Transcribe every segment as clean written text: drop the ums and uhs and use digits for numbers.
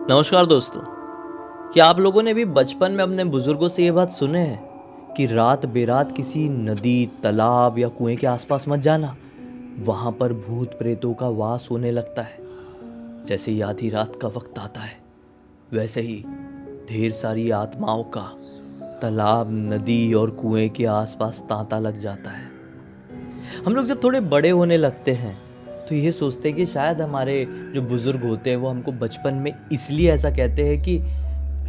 नमस्कार दोस्तों। क्या आप लोगों ने भी बचपन में अपने बुजुर्गों से ये बात सुने हैं कि रात बेरात किसी नदी, तालाब या कुएं के आसपास मत जाना, वहां पर भूत प्रेतों का वास होने लगता है। जैसे ही आधी रात का वक्त आता है, वैसे ही ढेर सारी आत्माओं का तालाब, नदी और कुएं के आसपास तांता लग जाता है। हम लोग जब थोड़े बड़े होने लगते हैं तो ये सोचते हैं कि शायद हमारे जो बुजुर्ग होते हैं वो हमको बचपन में इसलिए ऐसा कहते हैं कि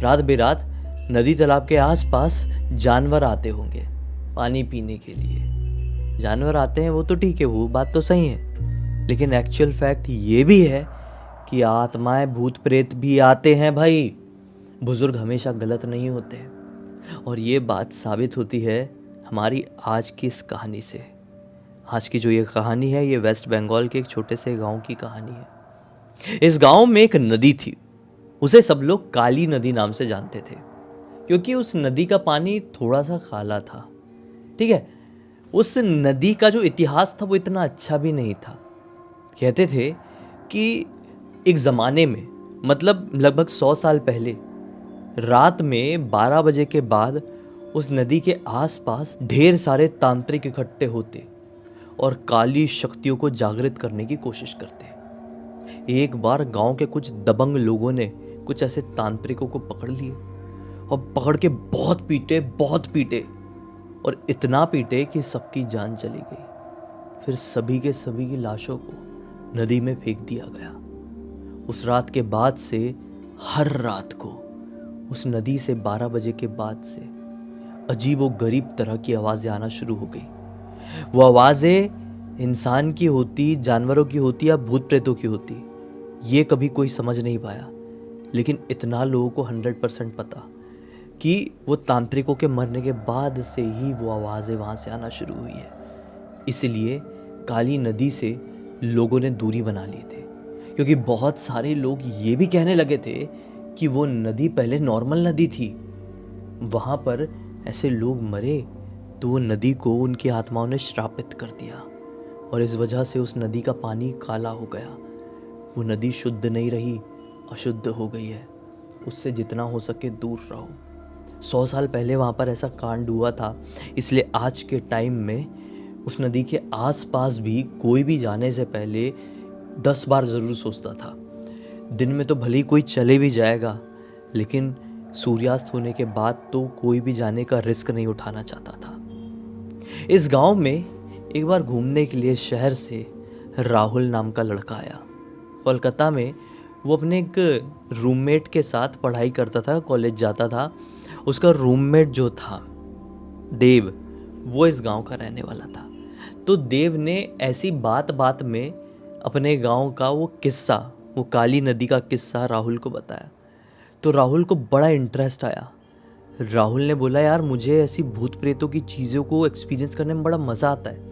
रात बेरात नदी तालाब के आसपास जानवर आते होंगे पानी पीने के लिए। जानवर आते हैं वो तो ठीक है, वो बात तो सही है, लेकिन एक्चुअल फैक्ट ये भी है कि आत्माएं, भूत प्रेत भी आते हैं भाई। बुजुर्ग हमेशा गलत नहीं होते, और ये बात साबित होती है हमारी आज की इस कहानी से। आज की जो ये कहानी है, ये वेस्ट बंगाल के एक छोटे से गांव की कहानी है। इस गांव में एक नदी थी। उसे सब लोग काली नदी नाम से जानते थे, क्योंकि उस नदी का पानी थोड़ा सा काला था। ठीक है, उस नदी का जो इतिहास था वो इतना अच्छा भी नहीं था। कहते थे कि एक ज़माने में, मतलब लगभग 100 साल पहले, रात में 12 बजे के बाद उस नदी के आसपास ढेर सारे तांत्रिक इकट्ठे होते और काली शक्तियों को जागृत करने की कोशिश करते। एक बार गांव के कुछ दबंग लोगों ने कुछ ऐसे तांत्रिकों को पकड़ लिए और पकड़ के बहुत पीटे और इतना पीटे कि सबकी जान चली गई। फिर सभी के सभी की लाशों को नदी में फेंक दिया गया। उस रात के बाद से हर रात को उस नदी से 12 बजे के बाद से अजीब व गरीब तरह की आवाज़ें आना शुरू हो गई। वो आवाज़ें इंसान की होती, जानवरों की होती या भूत प्रेतों की होती, ये कभी कोई समझ नहीं पाया। लेकिन इतना लोगों को 100% पता कि वो तांत्रिकों के मरने के बाद से ही वो आवाज़ें वहाँ से आना शुरू हुई है। इसलिए काली नदी से लोगों ने दूरी बना ली थी, क्योंकि बहुत सारे लोग ये भी कहने लगे थे कि वो नदी पहले नॉर्मल नदी थी। वहाँ पर ऐसे लोग मरे तो वो नदी को उनकी आत्माओं ने श्रापित कर दिया, और इस वजह से उस नदी का पानी काला हो गया। वो नदी शुद्ध नहीं रही, अशुद्ध हो गई है। उससे जितना हो सके दूर रहो। 100 साल पहले वहाँ पर ऐसा कांड हुआ था, इसलिए आज के टाइम में उस नदी के आसपास भी कोई भी जाने से पहले 10 बार ज़रूर सोचता था। दिन में तो भले ही कोई चले भी जाएगा, लेकिन सूर्यास्त होने के बाद तो कोई भी जाने का रिस्क नहीं उठाना चाहता था। इस गांव में एक बार घूमने के लिए शहर से राहुल नाम का लड़का आया। कोलकाता में वो अपने एक रूममेट के साथ पढ़ाई करता था, कॉलेज जाता था। उसका रूममेट जो था देव, वो इस गांव का रहने वाला था। तो देव ने ऐसी बात बात में अपने गांव का वो किस्सा, वो काली नदी का किस्सा राहुल को बताया। तो राहुल को बड़ा इंटरेस्ट आया। राहुल ने बोला, यार मुझे ऐसी भूत प्रेतों की चीज़ों को एक्सपीरियंस करने में बड़ा मज़ा आता है।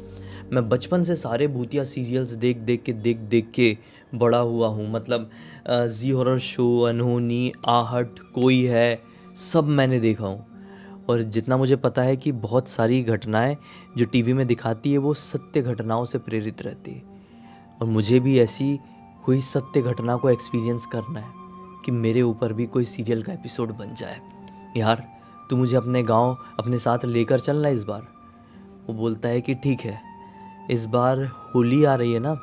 मैं बचपन से सारे भूतिया सीरियल्स देख देख के बड़ा हुआ हूँ। मतलब जी हॉरर शो, अनहोनी, आहट, कोई है, सब मैंने देखा हूँ। और जितना मुझे पता है कि बहुत सारी घटनाएं जो टीवी में दिखाती है वो सत्य घटनाओं से प्रेरित रहती है, और मुझे भी ऐसी कोई सत्य घटना को एक्सपीरियंस करना है कि मेरे ऊपर भी कोई सीरियल का एपिसोड बन जाए। यार तू मुझे अपने गांव अपने साथ लेकर चलना इस बार। वो बोलता है कि ठीक है, इस बार होली आ रही है ना,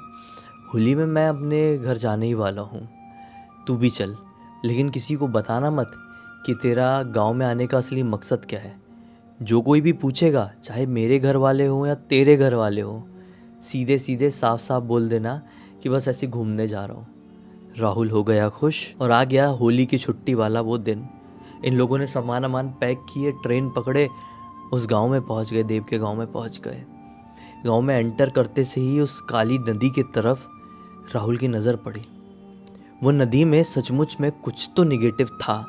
होली में मैं अपने घर जाने ही वाला हूँ, तू भी चल। लेकिन किसी को बताना मत कि तेरा गांव में आने का असली मकसद क्या है। जो कोई भी पूछेगा, चाहे मेरे घर वाले हों या तेरे घर वाले हों, सीधे सीधे साफ साफ बोल देना कि बस ऐसे घूमने जा रहा हूँ। राहुल हो गया खुश और आ गया होली की छुट्टी वाला वो दिन। इन लोगों ने सामान वामान पैक किए, ट्रेन पकड़े, उस गांव में पहुंच गए, देव के गांव में पहुंच गए। गांव में एंटर करते से ही उस काली नदी की तरफ राहुल की नज़र पड़ी। वो नदी में सचमुच में कुछ तो निगेटिव था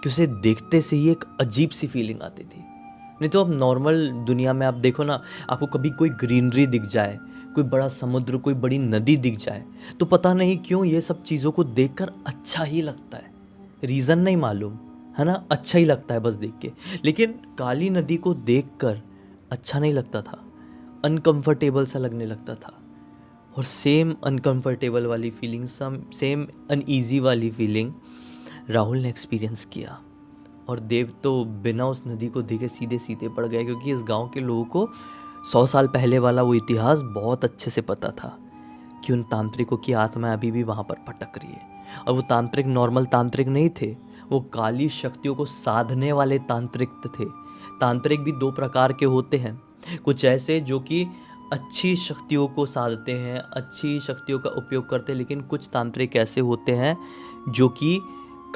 कि उसे देखते से ही एक अजीब सी फीलिंग आती थी। नहीं तो अब नॉर्मल दुनिया में आप देखो ना, आपको कभी कोई ग्रीनरी दिख जाए, कोई बड़ा समुद्र, कोई बड़ी नदी दिख जाए, तो पता नहीं क्यों ये सब चीज़ों को देखकर अच्छा ही लगता है। रीज़न नहीं मालूम, है ना, अच्छा ही लगता है बस देख के। लेकिन काली नदी को देखकर अच्छा नहीं लगता था, अनकंफर्टेबल सा लगने लगता था। और सेम अनकंफर्टेबल वाली फीलिंग, सेम अनईजी वाली फीलिंग राहुल ने एक्सपीरियंस किया। और देव तो बिना उस नदी को देखे सीधे सीधे पड़ गए, क्योंकि इस गांव के लोगों को 100 साल पहले वाला वो इतिहास बहुत अच्छे से पता था कि उन तांत्रिकों की आत्मा अभी भी वहाँ पर भटक रही है। और वो तांत्रिक नॉर्मल तांत्रिक नहीं थे, वो काली शक्तियों को साधने वाले तांत्रिक थे। तांत्रिक भी दो प्रकार के होते हैं, कुछ ऐसे जो कि अच्छी शक्तियों को साधते हैं, अच्छी शक्तियों का उपयोग करते हैं, लेकिन कुछ तांत्रिक ऐसे होते हैं जो कि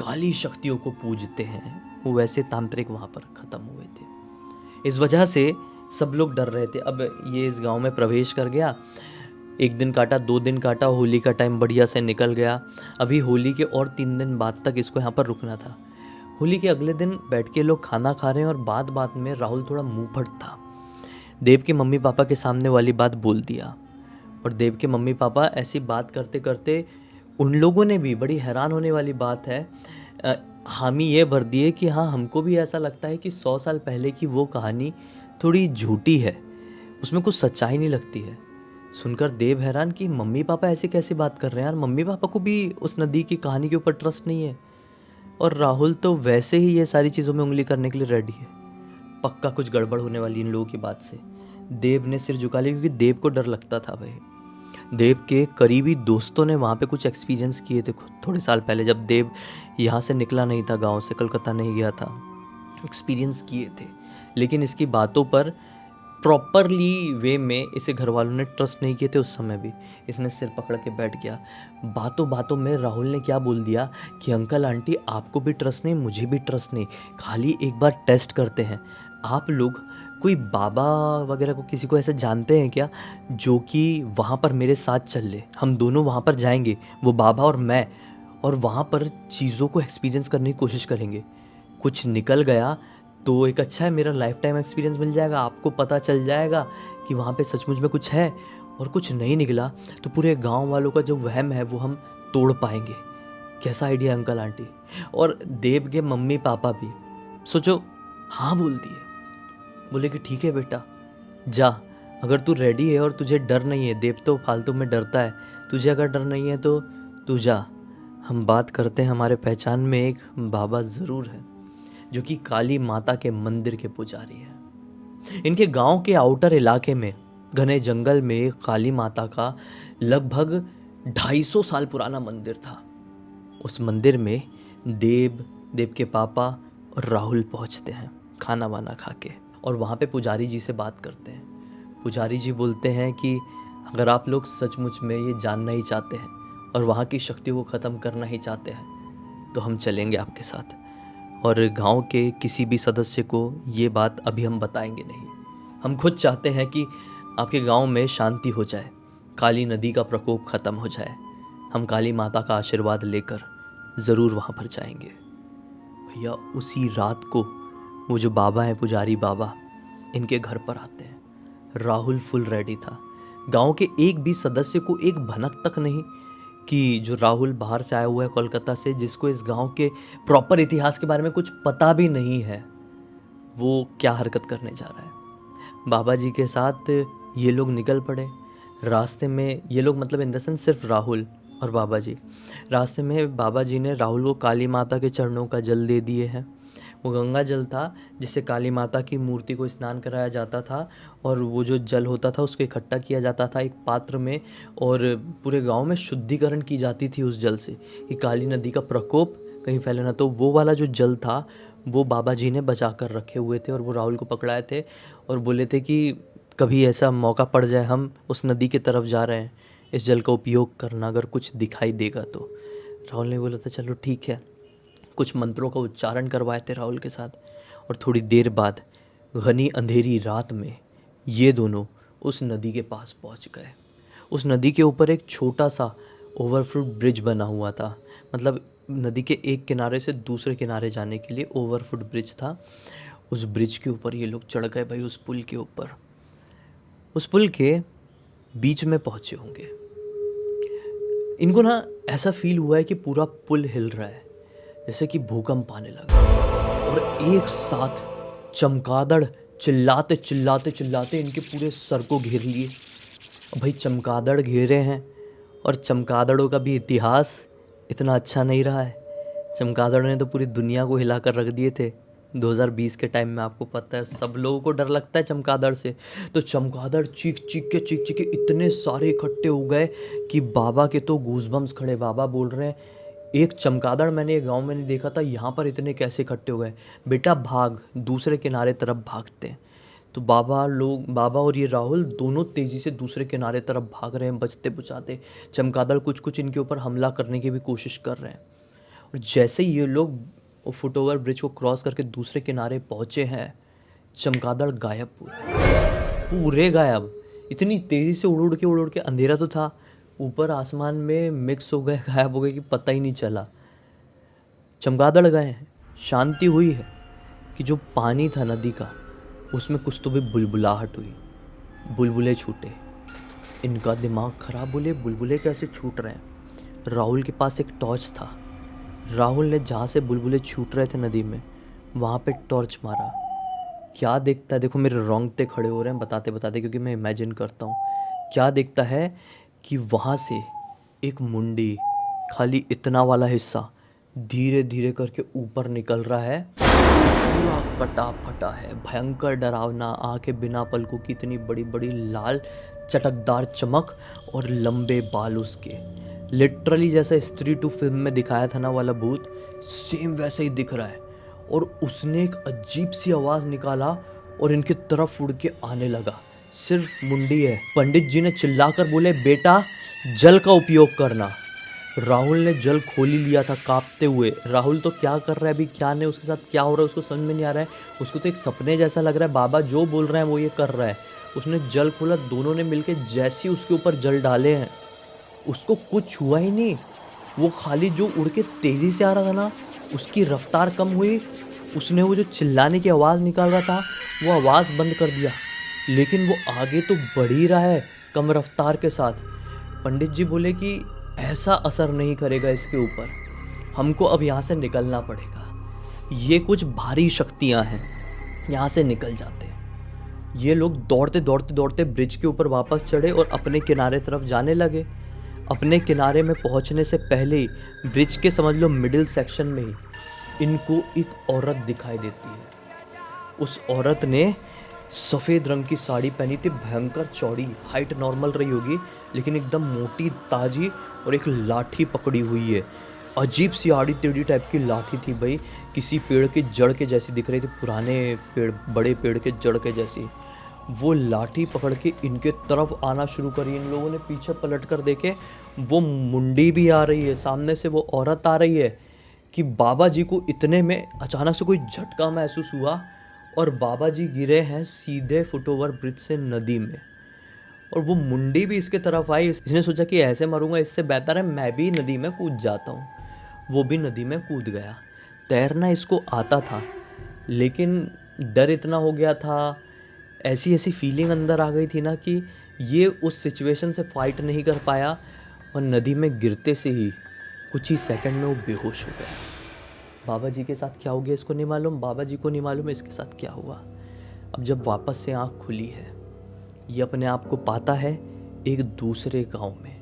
काली शक्तियों को पूजते हैं। वो वैसे तांत्रिक वहाँ पर ख़त्म हुए थे। इस वजह से सब लोग डर रहे थे। अब ये इस गांव में प्रवेश कर गया, 1 दिन काटा, 2 दिन काटा, होली का टाइम बढ़िया से निकल गया। अभी होली के और 3 दिन बाद तक इसको यहाँ पर रुकना था। होली के अगले दिन बैठ के लोग खाना खा रहे हैं और बात बात में राहुल थोड़ा मुंहफट था। देव के मम्मी पापा के सामने वाली बात बोल दिया। और देव के मम्मी पापा ऐसी बात करते करते उन लोगों ने भी, बड़ी हैरान होने वाली बात है, हामी ये भर दिए कि हाँ, हमको भी ऐसा लगता है कि 100 साल पहले की वो कहानी थोड़ी झूठी है, उसमें कुछ सच्चाई नहीं लगती है। सुनकर देव हैरान कि मम्मी पापा ऐसे कैसे बात कर रहे हैं यार, मम्मी पापा को भी उस नदी की कहानी के ऊपर ट्रस्ट नहीं है। और राहुल तो वैसे ही ये सारी चीज़ों में उंगली करने के लिए रेडी है। पक्का कुछ गड़बड़ होने वाली इन लोगों की बात से। देव ने सिर झुका लिया, क्योंकि देव को डर लगता था भाई। देव के करीबी दोस्तों ने वहाँ पे कुछ एक्सपीरियंस किए थे थोड़े साल पहले, जब देव यहाँ से निकला नहीं था, गांव से कलकत्ता नहीं गया था। एक्सपीरियंस किए थे, लेकिन इसकी बातों पर प्रॉपरली वे में इसे घर वालों ने ट्रस्ट नहीं किए थे। उस समय भी इसने सिर पकड़ के बैठ गया। बातों बातों में राहुल ने क्या बोल दिया कि अंकल आंटी, आपको भी ट्रस्ट नहीं, मुझे भी ट्रस्ट नहीं, खाली एक बार टेस्ट करते हैं। आप लोग कोई बाबा वगैरह को, किसी को ऐसे जानते हैं क्या जो कि वहाँ पर मेरे साथ चल ले? हम दोनों वहाँ पर जाएंगे, वो बाबा और मैं, और वहाँ पर चीज़ों को एक्सपीरियंस करने की कोशिश करेंगे। कुछ निकल गया तो एक अच्छा है, मेरा लाइफ टाइम एक्सपीरियंस मिल जाएगा, आपको पता चल जाएगा कि वहाँ पे सचमुच में कुछ है। और कुछ नहीं निकला तो पूरे गांव वालों का जो वहम है वो हम तोड़ पाएंगे। कैसा आइडिया अंकल आंटी? और देव के मम्मी पापा भी, सोचो, हाँ बोल दिए। बोले कि ठीक है बेटा, जा, अगर तू रेडी है और तुझे डर नहीं है, देव तो फालतू में डरता है, तुझे अगर डर नहीं है तो तू जा। हम बात करते हैं, हमारे पहचान में एक बाबा ज़रूर है जो कि काली माता के मंदिर के पुजारी है। इनके गांव के आउटर इलाके में घने जंगल में काली माता का लगभग 250 साल पुराना मंदिर था। उस मंदिर में देव के पापा और राहुल पहुंचते हैं खाना वाना खा के, और वहाँ पे पुजारी जी से बात करते हैं। पुजारी जी बोलते हैं कि अगर आप लोग सचमुच में ये जानना ही चाहते हैं और वहाँ की शक्तियों को ख़त्म करना ही चाहते हैं तो हम चलेंगे आपके साथ, और गांव के किसी भी सदस्य को ये बात अभी हम बताएंगे नहीं। हम खुद चाहते हैं कि आपके गांव में शांति हो जाए, काली नदी का प्रकोप ख़त्म हो जाए। हम काली माता का आशीर्वाद लेकर ज़रूर वहाँ पर जाएंगे। भैया उसी रात को वो जो बाबा हैं, पुजारी बाबा, इनके घर पर आते हैं। राहुल फुल रेडी था। गांव के एक भी सदस्य को एक भनक तक नहीं कि जो राहुल बाहर से आया हुआ है कोलकाता से, जिसको इस गांव के प्रॉपर इतिहास के बारे में कुछ पता भी नहीं है, वो क्या हरकत करने जा रहा है। बाबा जी के साथ ये लोग निकल पड़े। रास्ते में ये लोग, मतलब इन द सेंस सिर्फ राहुल और बाबा जी, रास्ते में बाबा जी ने राहुल को काली माता के चरणों का जल दे दिए हैं। वो गंगा जल था जिससे काली माता की मूर्ति को स्नान कराया जाता था, और वो जो जल होता था उसको इकट्ठा किया जाता था एक पात्र में, और पूरे गांव में शुद्धिकरण की जाती थी उस जल से कि काली नदी का प्रकोप कहीं फैले ना। तो वो वाला जो जल था वो बाबा जी ने बचा कर रखे हुए थे, और वो राहुल को पकड़ाए थे और बोले थे कि कभी ऐसा मौका पड़ जाए, हम उस नदी की तरफ जा रहे हैं, इस जल का उपयोग करना, अगर कुछ दिखाई देगा तो। राहुल ने बोला था चलो ठीक है। कुछ मंत्रों का उच्चारण करवाए थे राहुल के साथ, और थोड़ी देर बाद घनी अंधेरी रात में ये दोनों उस नदी के पास पहुंच गए। उस नदी के ऊपर एक छोटा सा ओवरफ्लो ब्रिज बना हुआ था, मतलब नदी के एक किनारे से दूसरे किनारे जाने के लिए ओवरफुट ब्रिज था। उस ब्रिज के ऊपर ये लोग चढ़ गए भाई, उस पुल के ऊपर। उस पुल के बीच में पहुंचे होंगे। इनको ना ऐसा फील हुआ है कि पूरा पुल हिल रहा है, जैसे कि भूकंप आने लगा, और एक साथ चमगादड़ चिल्लाते चिल्लाते चिल्लाते इनके पूरे सर को घेर लिए। और भाई चमगादड़ घेरे हैं, और चमगादड़ों का भी इतिहास इतना अच्छा नहीं रहा है। चमगादड़ ने तो पूरी दुनिया को हिला कर रख दिए थे 2020 के टाइम में। आपको पता है सब लोगों को डर लगता है चमगादड़ से। तो चमगादड़ चीख चीख के इतने सारे इकट्ठे हो गए कि बाबा के तो गूज़बम्स खड़े। बाबा बोल रहे हैं एक चमगादड़ मैंने ये गांव में नहीं देखा था, यहाँ पर इतने कैसे इकट्ठे हो गए। बेटा भाग, दूसरे किनारे तरफ भागते हैं। तो बाबा और ये राहुल दोनों तेज़ी से दूसरे किनारे तरफ भाग रहे हैं बचते बचाते। चमगादड़ कुछ कुछ इनके ऊपर हमला करने की भी कोशिश कर रहे हैं। और जैसे ही ये लोग फुटओवर ब्रिज को क्रॉस करके दूसरे किनारे पहुंचे हैं, चमगादड़ गायब, पूरे गायब। इतनी तेज़ी से उड़ उड़ के अंधेरा तो था, ऊपर आसमान में मिक्स हो गए, गायब हो गए कि पता ही नहीं चला। चमगादड़ गए हैं, शांति हुई है कि जो पानी था नदी का उसमें कुछ तो भी बुलबुलाहट हुई, बुलबुले छूटे। इनका दिमाग खराब, बोले बुलबुले कैसे छूट रहे हैं। राहुल के पास एक टॉर्च था। राहुल ने जहाँ से बुलबुले छूट रहे थे नदी में वहाँ पे टॉर्च मारा। क्या देखता है, देखो मेरे रोंगटे खड़े हो रहे हैं बताते बताते, क्योंकि मैं इमेजिन करता हूँ। क्या देखता है कि वहाँ से एक मुंडी, खाली इतना वाला हिस्सा धीरे धीरे करके ऊपर निकल रहा है। पूरा कटा फटा है, भयंकर डरावना, आंखें बिना पलकों की, इतनी बड़ी बड़ी लाल चटकदार चमक और लंबे बाल उसके। लिटरली जैसा स्त्री टू फिल्म में दिखाया था ना वाला भूत, सेम वैसे ही दिख रहा है। और उसने एक अजीब सी आवाज़ निकाला और इनकी तरफ उड़ के आने लगा। सिर्फ मुंडी है। पंडित जी ने चिल्लाकर बोले बेटा जल का उपयोग करना। राहुल ने जल खोल ही लिया था कांपते हुए। राहुल तो क्या कर रहा है अभी, क्या नहीं, उसके साथ क्या हो रहा है उसको समझ में नहीं आ रहा है। उसको तो एक सपने जैसा लग रहा है, बाबा जो बोल रहे हैं वो ये कर रहा है। उसने जल खोला, दोनों ने मिलकर जैसे ही उसके ऊपर जल डाले हैं, उसको कुछ हुआ ही नहीं। वो खाली जो उड़ के तेज़ी से आ रहा था ना, उसकी रफ्तार कम हुई। उसने वो जो चिल्लाने की आवाज़ निकाल रहा था वो आवाज़ बंद कर दिया, लेकिन वो आगे तो बढ़ ही रहा है कम रफ्तार के साथ। पंडित जी बोले कि ऐसा असर नहीं करेगा इसके ऊपर, हमको अब यहाँ से निकलना पड़ेगा। ये कुछ भारी शक्तियाँ हैं, यहाँ से निकल जाते हैं। ये लोग दौड़ते दौड़ते दौड़ते ब्रिज के ऊपर वापस चढ़े और अपने किनारे तरफ जाने लगे। अपने किनारे में पहुँचने से पहले ही ब्रिज के समझ लो मिडिल सेक्शन में ही इनको एक औरत दिखाई देती है। उस औरत ने सफ़ेद रंग की साड़ी पहनी थी, भयंकर चौड़ी, हाइट नॉर्मल रही होगी लेकिन एकदम मोटी ताजी, और एक लाठी पकड़ी हुई है। अजीब सी आड़ी टेढ़ी टाइप की लाठी थी भाई, किसी पेड़ की जड़ के जैसी दिख रही थी, पुराने पेड़, बड़े पेड़ के जड़ के जैसी। वो लाठी पकड़ के इनके तरफ आना शुरू करी। इन लोगों ने पीछे पलट कर देखे, वो मुंडी भी आ रही है, सामने से वो औरत आ रही है। कि बाबा जी को इतने में अचानक से कोई झटका महसूस हुआ और बाबा जी गिरे हैं सीधे फुटओवर ब्रिज से नदी में। और वो मुंडी भी इसके तरफ आई। इसने सोचा कि ऐसे मरूंगा, इससे बेहतर है मैं भी नदी में कूद जाता हूँ। वो भी नदी में कूद गया। तैरना इसको आता था लेकिन डर इतना हो गया था, ऐसी ऐसी फीलिंग अंदर आ गई थी ना कि ये उस सिचुएशन से फाइट नहीं कर पाया और नदी में गिरते से ही कुछ ही सेकंड में वो बेहोश हो गया। बाबा जी के साथ क्या हो गया इसको नहीं मालूम, बाबा जी को नहीं मालूम इसके साथ क्या हुआ। अब जब वापस से आँख खुली है, ये अपने आप को पाता है एक दूसरे गांव में,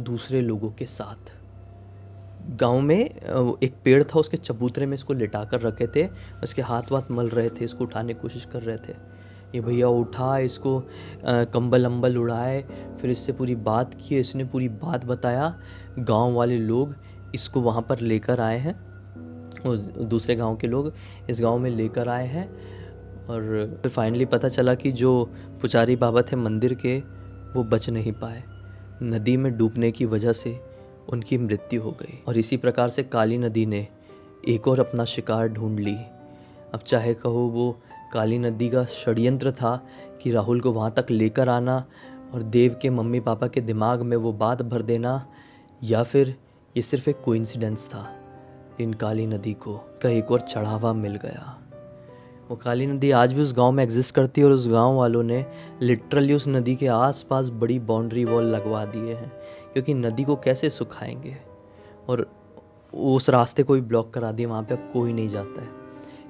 दूसरे लोगों के साथ। गांव में एक पेड़ था, उसके चबूतरे में इसको लिटा कर रखे थे, उसके हाथ वाथ मल रहे थे, इसको उठाने की कोशिश कर रहे थे। ये भैया उठा, इसको कंबल अम्बल उड़ाए, फिर इससे पूरी बात की, इसने पूरी बात बताया। गांव वाले लोग इसको वहाँ पर लेकर आए हैं, और दूसरे गांव के लोग इस गांव में लेकर आए हैं। और फिर फाइनली पता चला कि जो पुजारी बाबा थे मंदिर के, वो बच नहीं पाए, नदी में डूबने की वजह से उनकी मृत्यु हो गई। और इसी प्रकार से काली नदी ने एक और अपना शिकार ढूंढ ली। अब चाहे कहो वो काली नदी का षड्यंत्र था कि राहुल को वहाँ तक लेकर आना और देव के मम्मी पापा के दिमाग में वो बात भर देना, या फिर ये सिर्फ एक कोइंसिडेंस था। इन काली नदी को का एक और चढ़ावा मिल गया। वो काली नदी आज भी उस गांव में एग्जिस्ट करती है और उस गांव वालों ने लिटरली उस नदी के आसपास बड़ी बाउंड्री वॉल लगवा दिए हैं, क्योंकि नदी को कैसे सुखाएंगे, और उस रास्ते को भी ब्लॉक करा दिए, वहाँ पे अब कोई नहीं जाता है।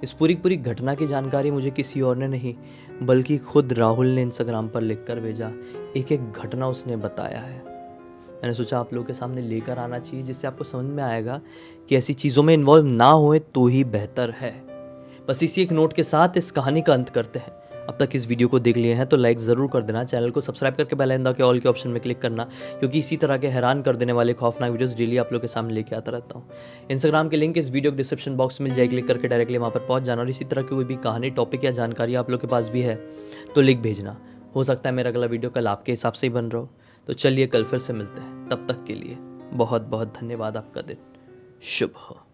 इस पूरी घटना की जानकारी मुझे किसी और ने नहीं बल्कि खुद राहुल ने इंस्टाग्राम पर लिख कर भेजा। एक एक घटना उसने बताया है। मैंने सोचा आप लोगों के सामने लेकर आना चाहिए, जिससे आपको समझ में आएगा कि ऐसी चीज़ों में इन्वॉल्व ना होए तो ही बेहतर है। बस इसी एक नोट के साथ इस कहानी का अंत करते हैं। अब तक इस वीडियो को देख लिए हैं तो लाइक ज़रूर कर देना, चैनल को सब्सक्राइब करके बेल आइकन दबा के ऑल के ऑप्शन में क्लिक करना, क्योंकि इसी तरह के हैरान कर देने वाले खौफनाक वीडियोस डेली आप लोग के सामने लेके आता रहता हूँ। इंस्टाग्राम की लिंक इस वीडियो के डिस्क्रिप्शन बॉक्स में मिल जाए, क्लिक करके डायरेक्टली वहाँ पर पहुँच जाना। और इसी तरह की कोई भी कहानी, टॉपिक या जानकारी आप लोग के पास भी है तो लिख भेजना। हो सकता है मेरा अगला वीडियो कल आपके हिसाब से ही बन रहा हो। तो चलिए कल फिर से मिलते हैं, तब तक के लिए बहुत बहुत धन्यवाद। आपका दिन शुभ हो।